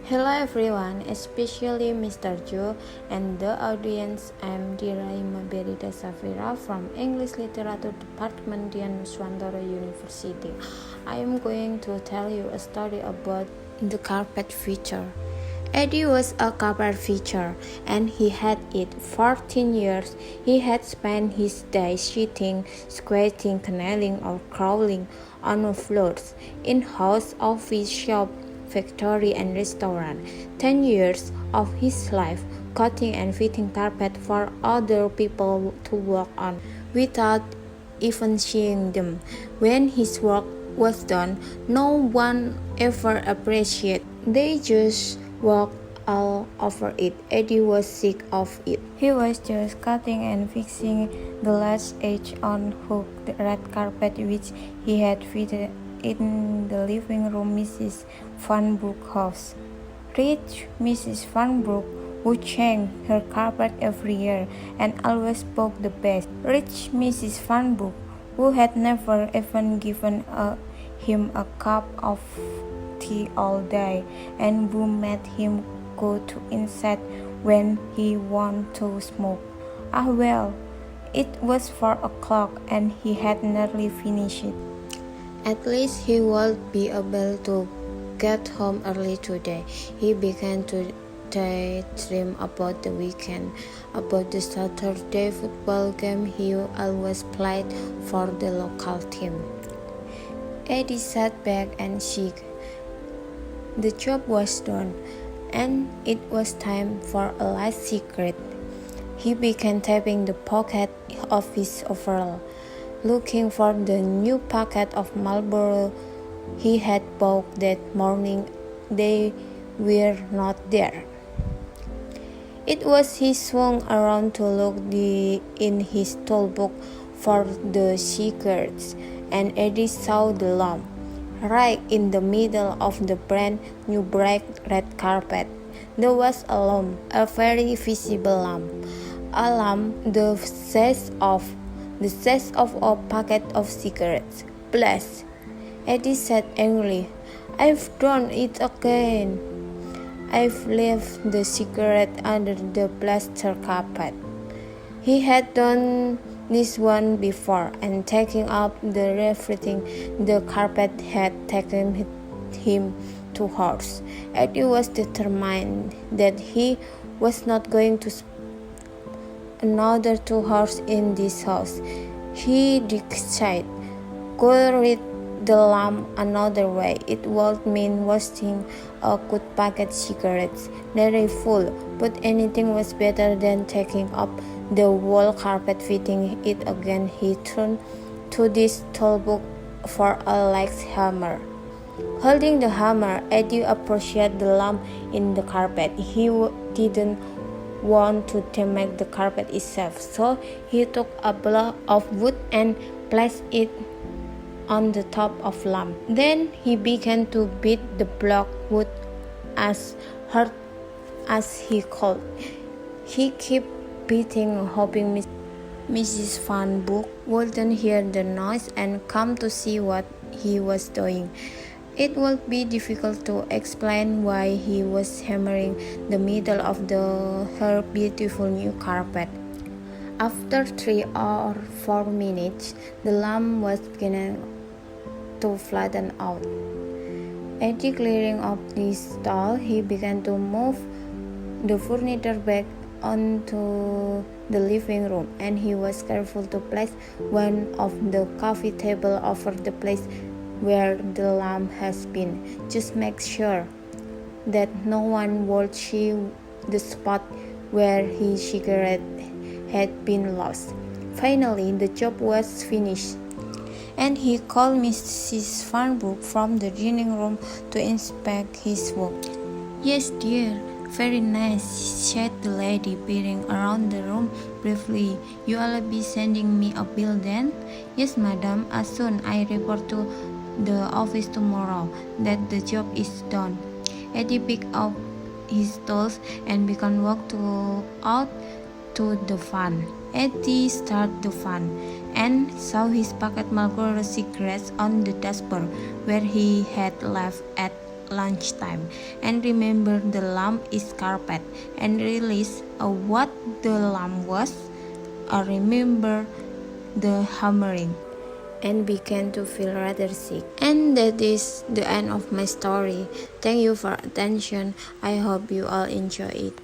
Hello everyone, especially Mr. Joe and the audience. I'm Dirahima Berida Shafira from English Literature Department Dian Nuswantoro University. I am going to tell you a story about the carpet feature. Eddie was a carpet feature, and he had it 14 years. He had spent his days sitting, squatting, kneeling, or crawling on the floors in house, office, shop, factory, and restaurant. 10 years of his life cutting and fitting carpet for other people to walk on without even seeing them. When his work was done, no one ever appreciated. They just walked all over it. Eddie was sick of it. He was just cutting and fixing the last edge on hook the red carpet which he had fitted in the living room Mrs. Van Broek's house. Rich Mrs. Van Broek, who changed her carpet every year and always spoke the best. Rich Mrs. Van Broek, who had never even given him a cup of tea all day, and who made him go to inside when he wanted to smoke. Ah well, it was 4 o'clock and he had nearly finished it. At least he would be able to get home early today. He began to daydream about the weekend, about the Saturday football game he always played for the local team. Eddie sat back and shook. The job was done, and it was time for a last cigarette. He began tapping the pocket of his overall, looking for the new packet of Marlboro he had bought that morning. They were not there. It was he swung around to look in his toolbox for the cigarettes, and Eddie saw the lamp, right in the middle of the brand new bright red carpet. There was a lamp, a very visible lamp, a lamp the size of a packet of cigarettes. Bless! Eddie said angrily. I've done it again. I've left the cigarette under the plaster carpet. He had done this one before, and taking up everything the carpet had taken him 2 hours. Eddie was determined that he was not going to another 2 hours in this house. He decided, could read the lamp another way. It would mean wasting a good packet of cigarettes. Very full, but anything was better than taking up the whole carpet fitting it again. He turned to this toolbox for a light hammer. Holding the hammer, Eddie approached the lamp in the carpet. He didn't want to damage the carpet itself, so he took a block of wood and placed it on the top of the lamp. Then he began to beat the block wood as hard as he could. He kept beating, hoping Mrs. Van Broek wouldn't hear the noise and come to see what he was doing. It would be difficult to explain why he was hammering the middle of her beautiful new carpet. After 3 or 4 minutes, the lamp was beginning to flatten out. Eddie clearing up his stall, he began to move the furniture back onto the living room, and he was careful to place one of the coffee table over the place where the lamp has been. Just make sure that no one would see the spot where his cigarette had been lost. Finally, the job was finished, and he called Mrs. Van Broek from the dining room to inspect his work. Yes, dear, very nice, said the lady, peering around the room briefly. You'll be sending me a bill then? Yes, madam, as soon I report to the office tomorrow that the job is done. Eddie picked up his tools and began walk out to the van. Eddie started the van and saw his packet Marlboro cigarettes on the dashboard where he had left at lunchtime. And remember, the lamp is carpet. And realize what the lamp was. Remember the hammering. And began to feel rather sick. And that is the end of my story. Thank you for attention. I hope you all enjoy it.